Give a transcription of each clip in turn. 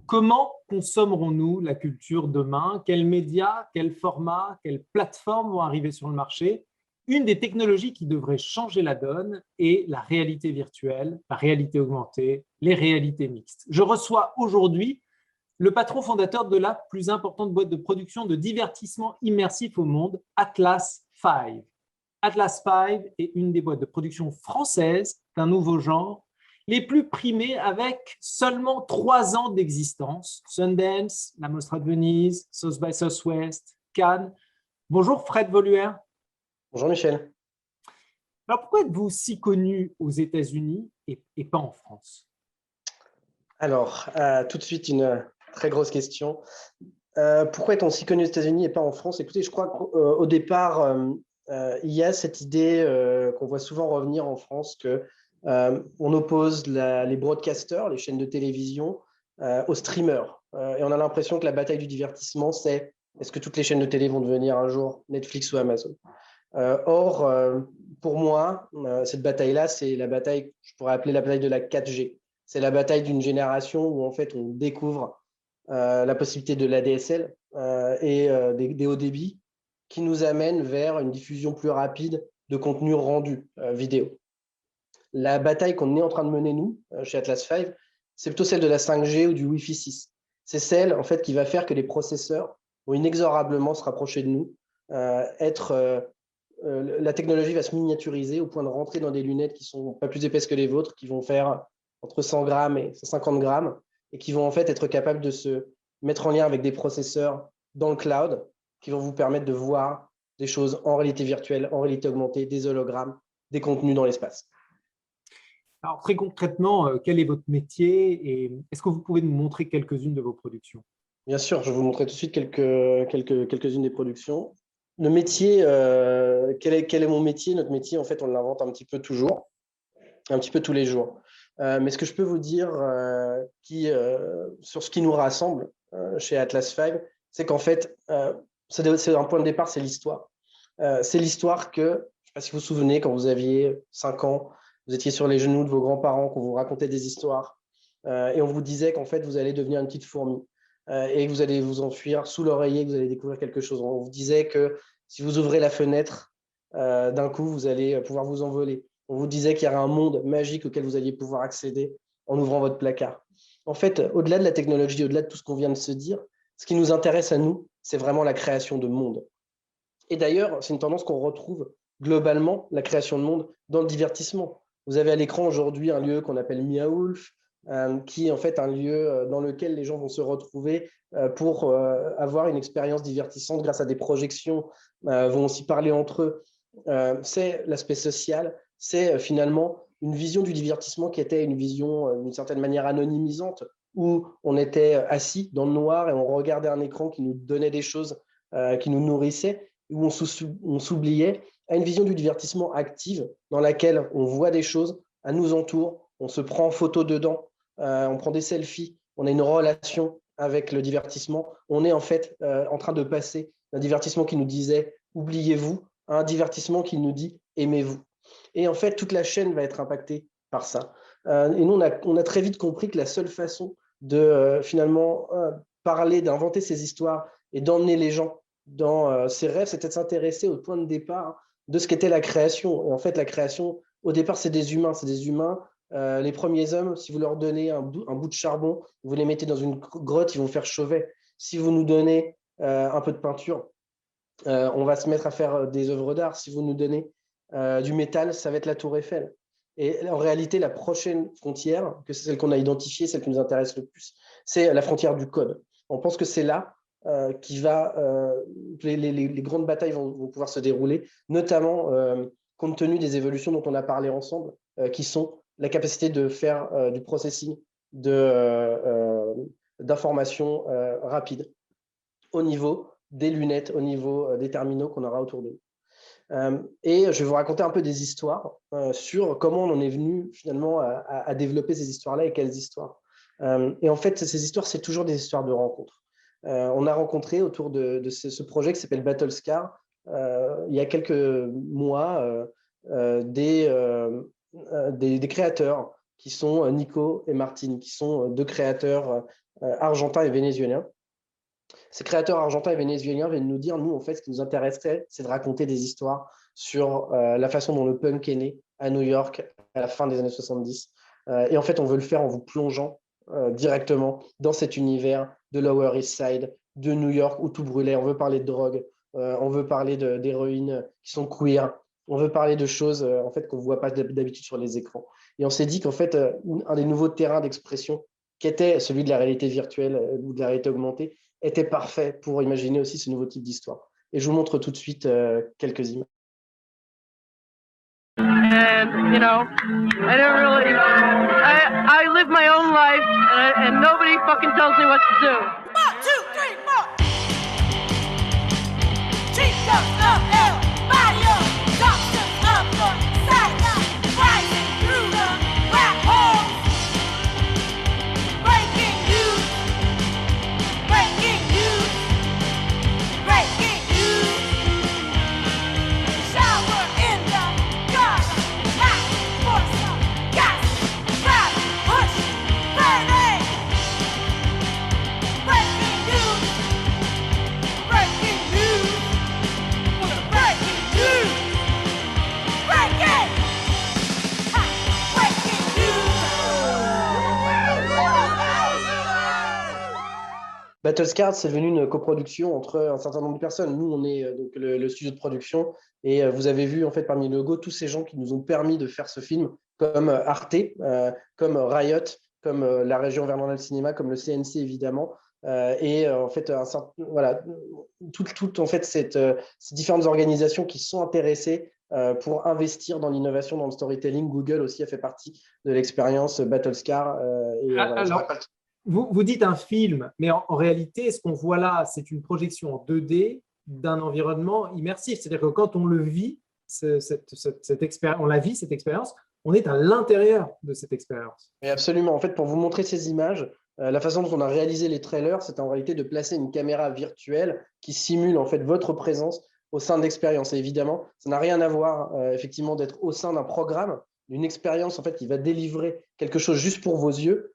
Comment consommerons-nous la culture demain? Quels médias, quels formats, quelles plateformes vont arriver sur le marché? Une des technologies qui devrait changer la donne est la réalité virtuelle, la réalité augmentée, les réalités mixtes. Je reçois aujourd'hui le patron fondateur de la plus importante boîte de production de divertissement immersif au monde, Atlas 5. Atlas 5 est une des boîtes de production françaises d'un nouveau genre, les plus primées avec seulement 3 ans d'existence. Sundance, la Mostra de Venise, South by Southwest, Cannes. Bonjour Fred Voluer. Bonjour Michel. Alors pourquoi êtes-vous si connu aux États-Unis et pas en France? Alors, tout de suite, une très grosse question. Pourquoi est-on si connu aux États-Unis et pas en France? Écoutez, je crois qu'au départ, il y a cette idée qu'on voit souvent revenir en France que on oppose les broadcasters, les chaînes de télévision, aux streamers. Et on a l'impression que la bataille du divertissement, c'est est-ce que toutes les chaînes de télé vont devenir un jour Netflix ou Amazon? Or, pour moi, cette bataille-là, c'est la bataille, je pourrais appeler la bataille de la 4G. C'est la bataille d'une génération où en fait on découvre la possibilité de l'ADSL et des hauts débits qui nous amènent vers une diffusion plus rapide de contenu rendu vidéo. La bataille qu'on est en train de mener, nous, chez Atlas 5, c'est plutôt celle de la 5G ou du Wi-Fi 6. C'est celle en fait, qui va faire que les processeurs vont inexorablement se rapprocher de nous, la technologie va se miniaturiser au point de rentrer dans des lunettes qui ne sont pas plus épaisses que les vôtres, qui vont faire entre 100 grammes et 150 grammes, et qui vont en fait être capables de se mettre en lien avec des processeurs dans le cloud, qui vont vous permettre de voir des choses en réalité virtuelle, en réalité augmentée, des hologrammes, des contenus dans l'espace. Alors très concrètement, quel est votre métier et est-ce que vous pouvez nous montrer quelques-unes de vos productions? Bien sûr, je vais vous montrer tout de suite quelques-unes des productions. Le métier, quel est mon métier? Notre métier, en fait, on l'invente un petit peu toujours, un petit peu tous les jours. Mais ce que je peux vous dire sur ce qui nous rassemble chez Atlas 5, c'est qu'en fait, c'est un point de départ, c'est l'histoire. C'est l'histoire que, je ne sais pas si vous vous souvenez, quand vous aviez 5 ans, vous étiez sur les genoux de vos grands-parents, qu'on vous racontait des histoires, et on vous disait qu'en fait, vous allez devenir une petite fourmi et que vous allez vous enfuir sous l'oreiller, que vous allez découvrir quelque chose. On vous disait que si vous ouvrez la fenêtre, d'un coup, vous allez pouvoir vous envoler. On vous disait qu'il y aurait un monde magique auquel vous alliez pouvoir accéder en ouvrant votre placard. En fait, au-delà de la technologie, au-delà de tout ce qu'on vient de se dire, ce qui nous intéresse à nous, c'est vraiment la création de monde. Et d'ailleurs, c'est une tendance qu'on retrouve globalement, la création de monde, dans le divertissement. Vous avez à l'écran aujourd'hui un lieu qu'on appelle Miaoulf, qui est en fait un lieu dans lequel les gens vont se retrouver pour avoir une expérience divertissante grâce à des projections, vont aussi parler entre eux. C'est l'aspect social, c'est finalement une vision du divertissement qui était une vision d'une certaine manière anonymisante, où on était assis dans le noir et on regardait un écran qui nous donnait des choses, qui nous nourrissait, où on s'oubliait, à une vision du divertissement active dans laquelle on voit des choses, à nous entoure, on se prend en photo dedans, on prend des selfies, on a une relation avec le divertissement. On est en fait en train de passer d'un divertissement qui nous disait « oubliez-vous » à un divertissement qui nous dit « aimez-vous ». Et en fait, toute la chaîne va être impactée par ça. Et nous, on a très vite compris que la seule façon de finalement parler, d'inventer ces histoires et d'emmener les gens dans ses rêves, c'était de s'intéresser au point de départ de ce qu'était la création. Et en fait, la création, au départ, c'est des humains. C'est des humains. Les premiers hommes, si vous leur donnez un bout de charbon, vous les mettez dans une grotte, ils vont faire Chauvet. Si vous nous donnez un peu de peinture, on va se mettre à faire des œuvres d'art. Si vous nous donnez du métal, ça va être la Tour Eiffel. Et en réalité, la prochaine frontière, que c'est celle qu'on a identifiée, celle qui nous intéresse le plus, c'est la frontière du code. On pense que c'est là les grandes batailles vont pouvoir se dérouler, notamment compte tenu des évolutions dont on a parlé ensemble, qui sont la capacité de faire du processing d'informations rapides au niveau des lunettes, au niveau des terminaux qu'on aura autour de nous. Et je vais vous raconter un peu des histoires sur comment on en est venu finalement à développer ces histoires-là et quelles histoires. Et en fait, ces histoires, c'est toujours des histoires de rencontres. On a rencontré autour de ce projet qui s'appelle Battlescar, il y a quelques mois, des créateurs qui sont Nico et Martine, qui sont deux créateurs argentins et vénézuéliens. Ces créateurs argentins et vénézuéliens viennent nous dire, nous, en fait, ce qui nous intéresserait, c'est de raconter des histoires sur la façon dont le punk est né à New York à la fin des années 70. Et en fait, on veut le faire en vous plongeant directement dans cet univers de Lower East Side, de New York, où tout brûlait. On veut parler de drogue, on veut parler d'héroïne qui sont queer, on veut parler de choses en fait, qu'on ne voit pas d'habitude sur les écrans. Et on s'est dit qu'en fait, un des nouveaux terrains d'expression, qui était celui de la réalité virtuelle ou de la réalité augmentée, était parfait pour imaginer aussi ce nouveau type d'histoire. Et je vous montre tout de suite quelques images. And, you know, I don't really, I live my own life and nobody fucking tells me what to do. 1, 2, 3, 4. Chief of El Barrio, doctors of your silence, rising through the black holes. Breaking news, breaking news, breaking news. Shower in the gutter, ask for some gas, grab, push, burning. Breaking news, breaking news, breaking news, breaking, breaking news. Battlescard, c'est devenu une coproduction entre un certain nombre de personnes. Nous, on est donc le studio de production et vous avez vu en fait parmi le logo tous ces gens qui nous ont permis de faire ce film, comme Arte, comme Riot, comme la région Vernonal Cinéma, comme le CNC évidemment. En fait, voilà, toutes en fait, ces différentes organisations qui sont intéressées pour investir dans l'innovation, dans le storytelling. Google aussi a fait partie de l'expérience Battlescar. Alors, vous dites un film, mais en réalité, ce qu'on voit là, c'est une projection en 2D d'un environnement immersif. C'est-à-dire que quand on le vit, on la vit, cette expérience, on est à l'intérieur de cette expérience. Et absolument. En fait, pour vous montrer ces images, la façon dont on a réalisé les trailers, c'est en réalité de placer une caméra virtuelle qui simule en fait votre présence au sein de l'expérience. Et évidemment, ça n'a rien à voir effectivement d'être au sein d'un programme, d'une expérience en fait qui va délivrer quelque chose juste pour vos yeux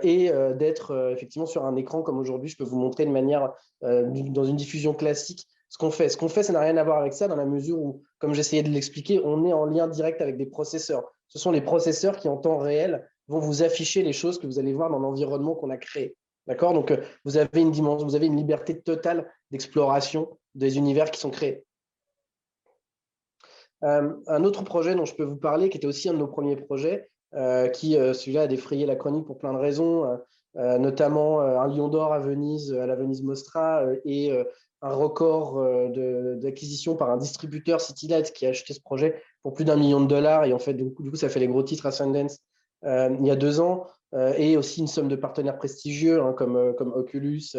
et d'être effectivement sur un écran comme aujourd'hui. Je peux vous montrer de manière dans une diffusion classique ce qu'on fait. Ce qu'on fait, ça n'a rien à voir avec ça dans la mesure où, comme j'essayais de l'expliquer, on est en lien direct avec des processeurs. Ce sont les processeurs qui, en temps réel, vont vous afficher les choses que vous allez voir dans l'environnement qu'on a créé. D'accord ? Donc, vous avez une dimension, vous avez une liberté totale d'exploration des univers qui sont créés. Un autre projet dont je peux vous parler, qui était aussi un de nos premiers projets, qui, celui-là, a défrayé la chronique pour plein de raisons, notamment un Lion d'Or à Venise, à la Venise Mostra, et un record d'acquisition par un distributeur, Citylights, qui a acheté ce projet pour plus d'1 million de dollars. Et en fait, du coup, ça fait les gros titres à Sundance il y a 2 ans. Et aussi une somme de partenaires prestigieux comme Oculus,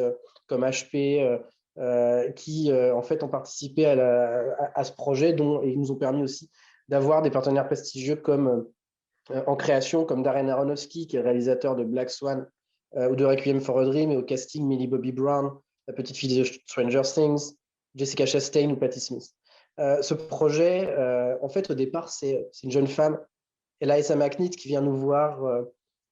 comme HP, qui en fait ont participé à ce projet et ils nous ont permis aussi d'avoir des partenaires prestigieux comme en création, comme Darren Aronofsky, qui est réalisateur de Black Swan ou de Requiem for a Dream, et au casting Millie Bobby Brown, la petite fille de Stranger Things, Jessica Chastain ou Patti Smith. Ce projet, en fait, au départ, c'est une jeune femme, Eliza McNeith, qui vient nous voir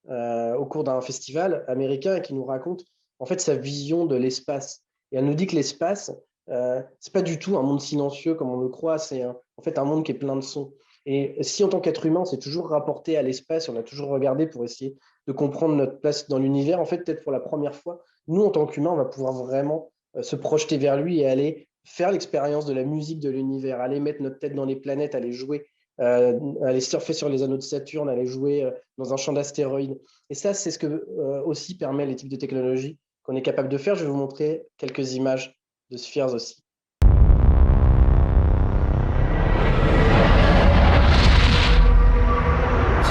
au cours d'un festival américain et qui nous raconte en fait sa vision de l'espace. Et elle nous dit que l'espace, c'est pas du tout un monde silencieux comme on le croit, c'est en fait un monde qui est plein de sons. Et si en tant qu'être humain, on s'est toujours rapporté à l'espace, on a toujours regardé pour essayer de comprendre notre place dans l'univers, en fait, peut-être pour la première fois, nous, en tant qu'humains, on va pouvoir vraiment se projeter vers lui et aller faire l'expérience de la musique de l'univers, aller mettre notre tête dans les planètes, aller jouer, aller surfer sur les anneaux de Saturne, aller jouer dans un champ d'astéroïdes. Et ça, c'est ce que aussi permet les types de technologies qu'on est capable de faire. Je vais vous montrer quelques images de Spheres aussi.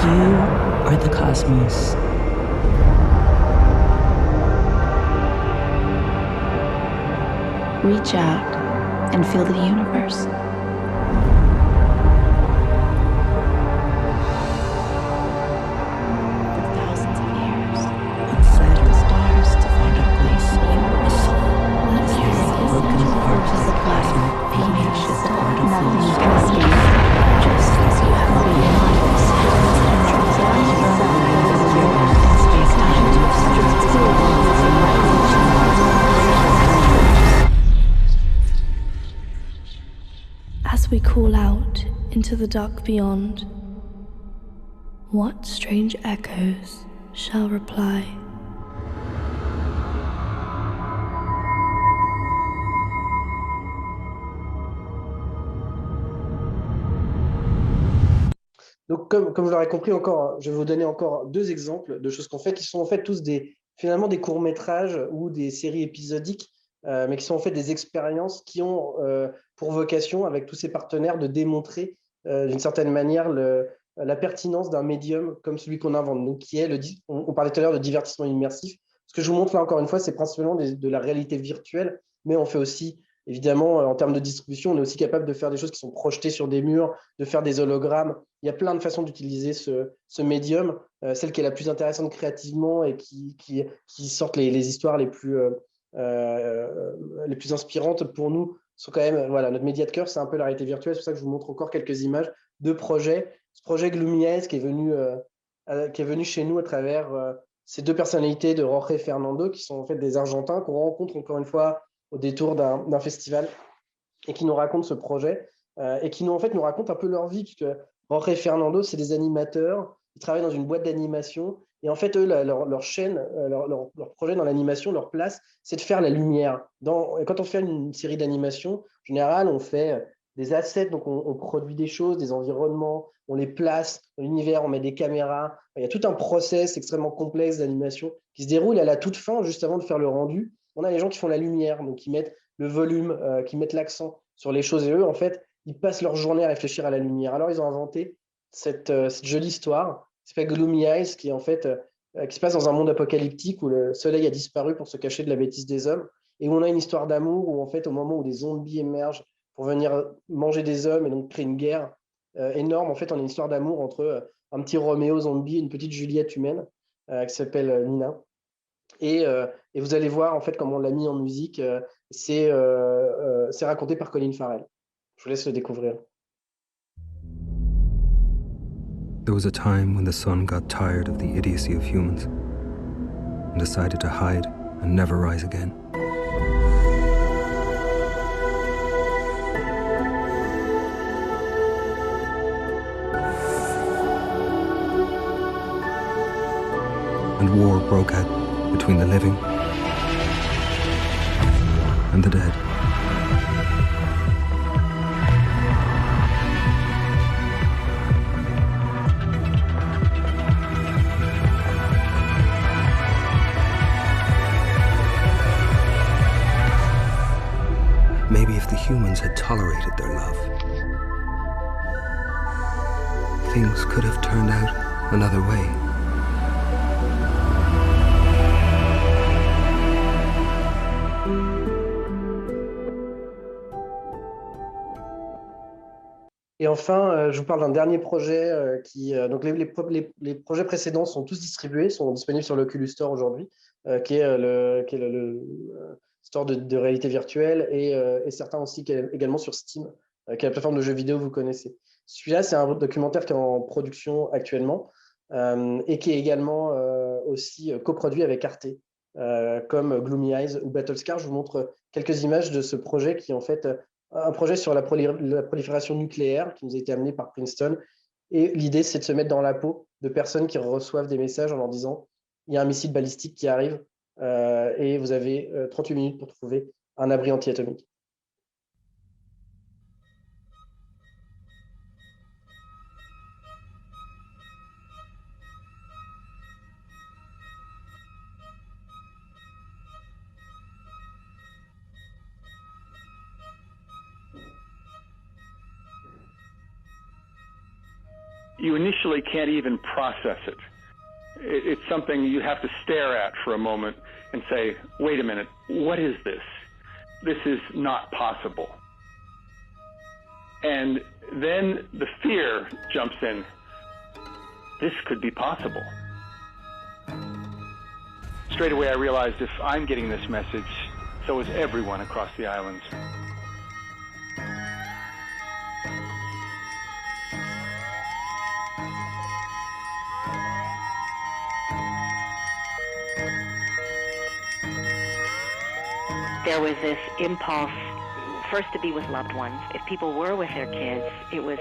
You are the cosmos. Reach out and feel the universe. For thousands of years, inside the stars to find our place in the universe. Let's hear the broken parts of the cosmic finishes the nothing can escape. Just as you have been. Space-time to into the dark beyond, what strange echoes shall reply? Donc, comme vous l'aurez compris, je vais vous donner encore 2 exemples de choses qu'on fait, qui sont en fait tous finalement des courts-métrages ou des séries épisodiques, mais qui sont en fait des expériences qui ont pour vocation, avec tous ces partenaires, de démontrer d'une certaine manière la pertinence d'un médium comme celui qu'on invente, donc qui est, on parlait tout à l'heure de divertissement immersif. Ce que je vous montre là, encore une fois, c'est principalement de la réalité virtuelle, mais on fait aussi, évidemment, en termes de distribution, on est aussi capable de faire des choses qui sont projetées sur des murs, de faire des hologrammes. Il y a plein de façons d'utiliser ce médium. Celle qui est la plus intéressante créativement et qui sortent les histoires les plus inspirantes pour nous sont quand même, voilà, notre média de cœur, c'est un peu la réalité virtuelle. C'est pour ça que je vous montre encore quelques images de projets. Ce projet Gloomy Eyes qui est venu chez nous à travers ces 2 personnalités de Jorge Fernando, qui sont en fait des Argentins qu'on rencontre encore une fois au détour d'un festival et qui nous racontent ce projet et qui nous racontent un peu leur vie, puisque Jorge et Fernando, c'est des animateurs, ils travaillent dans une boîte d'animation et en fait, eux, leur chaîne, leur projet dans l'animation, leur place, c'est de faire la lumière. Quand on fait une série d'animation, en général, on fait des assets, donc on produit des choses, des environnements, on les place dans l'univers, on met des caméras. Il y a tout un process extrêmement complexe d'animation qui se déroule à la toute fin, juste avant de faire le rendu. On a les gens qui font la lumière, donc qui mettent le volume, qui mettent l'accent sur les choses. Et eux, en fait, ils passent leur journée à réfléchir à la lumière. Alors, ils ont inventé cette jolie histoire qui s'appelle Gloomy Eyes, qui, en fait, qui se passe dans un monde apocalyptique où le soleil a disparu pour se cacher de la bêtise des hommes et où on a une histoire d'amour où, en fait, au moment où des zombies émergent pour venir manger des hommes et donc créer une guerre énorme, en fait, on a une histoire d'amour entre un petit Roméo zombie et une petite Juliette humaine qui s'appelle Nina. Et vous allez voir en fait comment on l'a mis en musique. C'est raconté par Colin Farrell. Je vous laisse le découvrir. There was a time when the sun got tired of the idiocy of humans and decided to hide and never rise again. And war broke out between the living and the dead. Maybe if the humans had tolerated their love, things could have turned out another way. Et enfin, je vous parle d'un dernier projet donc les projets précédents sont tous distribués, sont disponibles sur l'Oculus Store aujourd'hui, qui est le store de réalité virtuelle et certains aussi également sur Steam, qui est la plateforme de jeux vidéo que vous connaissez. Celui-là, c'est un documentaire qui est en production actuellement et qui est également aussi coproduit avec Arte, comme Gloomy Eyes ou Battlescar. Je vous montre quelques images de ce projet qui est en fait un projet sur la prolifération nucléaire qui nous a été amené par Princeton. Et l'idée, c'est de se mettre dans la peau de personnes qui reçoivent des messages en leur disant « il y a un missile balistique qui arrive et vous avez 38 minutes pour trouver un abri anti-atomique ». You initially can't even process it. It's something you have to stare at for a moment and say, wait a minute, what is this? This is not possible. And then the fear jumps in. This could be possible. Straight away I realized if I'm getting this message, so is everyone across the islands. There was this impulse, first to be with loved ones. If people were with their kids, it was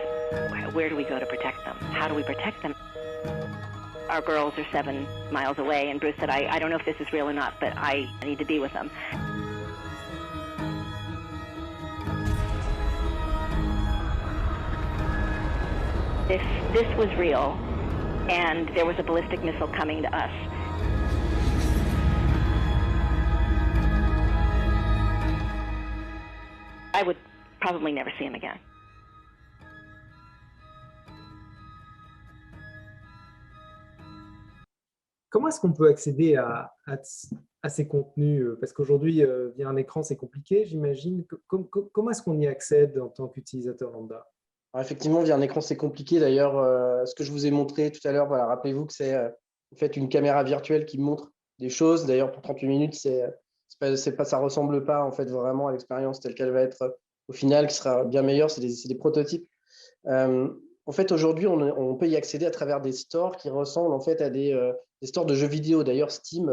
Where do we go to protect them? How do we protect them? Our girls are 7 miles away, and Bruce said, I don't know if this is real or not, but I need to be with them. If this was real, and there was a ballistic missile coming to us, I would probably never see him again. Comment est-ce qu'on peut accéder à ces contenus? Parce qu'aujourd'hui, via un écran, c'est compliqué, j'imagine. Comment est-ce qu'on y accède en tant qu'utilisateur lambda? Alors, effectivement, via un écran, c'est compliqué. D'ailleurs, ce que je vous ai montré tout à l'heure, voilà, rappelez-vous que c'est en fait une caméra virtuelle qui montre des choses. D'ailleurs, pour 38 minutes, ça ressemble pas en fait vraiment à l'expérience telle qu'elle va être au final, qui sera bien meilleure. C'est des prototypes. En fait, aujourd'hui, on peut y accéder à travers des stores qui ressemblent en fait à des stores de jeux vidéo. D'ailleurs, Steam,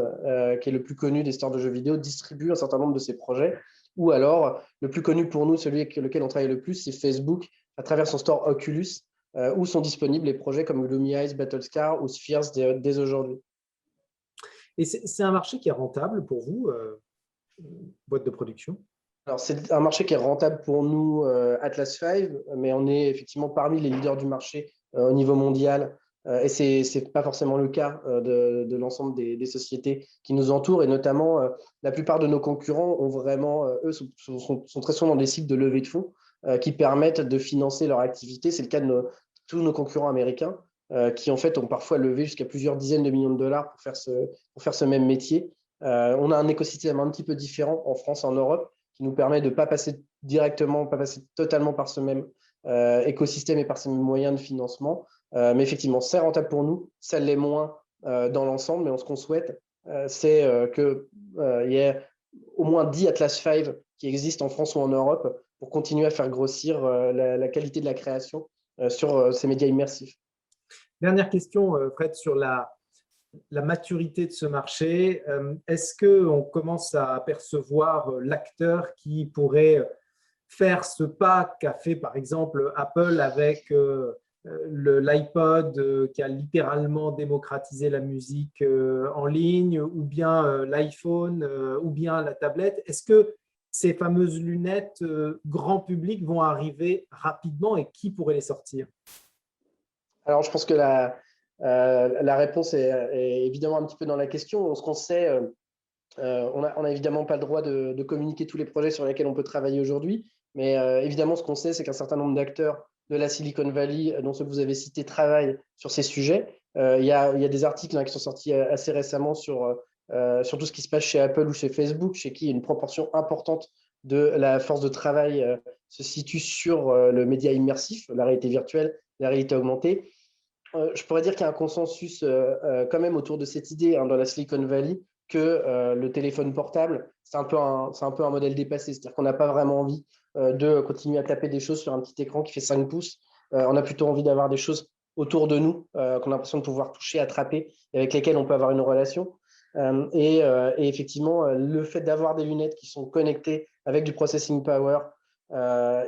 qui est le plus connu des stores de jeux vidéo, distribue un certain nombre de ces projets. Ou alors, le plus connu pour nous, celui avec lequel on travaille le plus, c'est Facebook, à travers son store Oculus, où sont disponibles les projets comme Gloomy Eyes, Battlescar ou Spheres dès aujourd'hui. Et c'est un marché qui est rentable pour vous, boîte de production? Alors, c'est un marché qui est rentable pour nous, Atlas V, mais on est effectivement parmi les leaders du marché au niveau mondial. Et ce n'est pas forcément le cas de l'ensemble des sociétés qui nous entourent. Et notamment, la plupart de nos concurrents ont vraiment, eux, sont très souvent dans des cycles de levée de fonds qui permettent de financer leur activité. C'est le cas de tous nos concurrents américains qui, en fait, ont parfois levé jusqu'à plusieurs dizaines de millions de dollars pour faire ce même métier. On a un écosystème un petit peu différent en France et en Europe, qui nous permet de ne pas passer totalement par ce même écosystème et par ces mêmes moyens de financement. Mais effectivement, c'est rentable pour nous, ça l'est moins dans l'ensemble, mais ce qu'on souhaite, c'est qu'il y ait au moins 10 Atlas V qui existent en France ou en Europe pour continuer à faire grossir la qualité de la création sur ces médias immersifs. Dernière question, Fred, sur la maturité de ce marché. Est-ce qu'on commence à apercevoir l'acteur qui pourrait faire ce pas qu'a fait par exemple Apple avec l'iPod qui a littéralement démocratisé la musique en ligne, ou bien l'iPhone, ou bien la tablette? Est-ce que ces fameuses lunettes grand public vont arriver rapidement et qui pourrait les sortir? Alors, je pense que la réponse est évidemment un petit peu dans la question. Ce qu'on sait, on n'a évidemment pas le droit de communiquer tous les projets sur lesquels on peut travailler aujourd'hui, mais évidemment, ce qu'on sait, c'est qu'un certain nombre d'acteurs de la Silicon Valley, dont ceux que vous avez cités, travaillent sur ces sujets. Il y a des articles qui sont sortis assez récemment sur tout ce qui se passe chez Apple ou chez Facebook, chez qui une proportion importante de la force de travail se situe sur le média immersif, la réalité virtuelle, la réalité augmentée. Je pourrais dire qu'il y a un consensus quand même autour de cette idée dans la Silicon Valley que le téléphone portable, c'est un peu un modèle dépassé. C'est-à-dire qu'on n'a pas vraiment envie de continuer à taper des choses sur un petit écran qui fait 5 pouces. On a plutôt envie d'avoir des choses autour de nous qu'on a l'impression de pouvoir toucher, attraper, et avec lesquelles on peut avoir une relation. Et effectivement, le fait d'avoir des lunettes qui sont connectées avec du processing power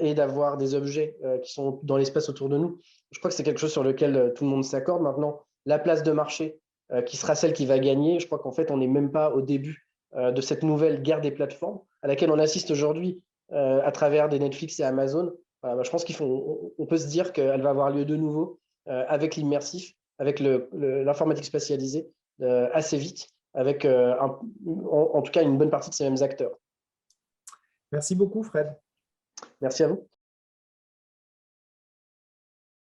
et d'avoir des objets qui sont dans l'espace autour de nous, je crois que c'est quelque chose sur lequel tout le monde s'accorde. Maintenant, la place de marché qui sera celle qui va gagner, je crois qu'en fait, on n'est même pas au début de cette nouvelle guerre des plateformes à laquelle on assiste aujourd'hui à travers des Netflix et Amazon. Voilà, je pense on peut se dire qu'elle va avoir lieu de nouveau avec l'immersif, avec l'informatique spatialisée assez vite, avec en tout cas une bonne partie de ces mêmes acteurs. Merci beaucoup, Fred. Merci à vous.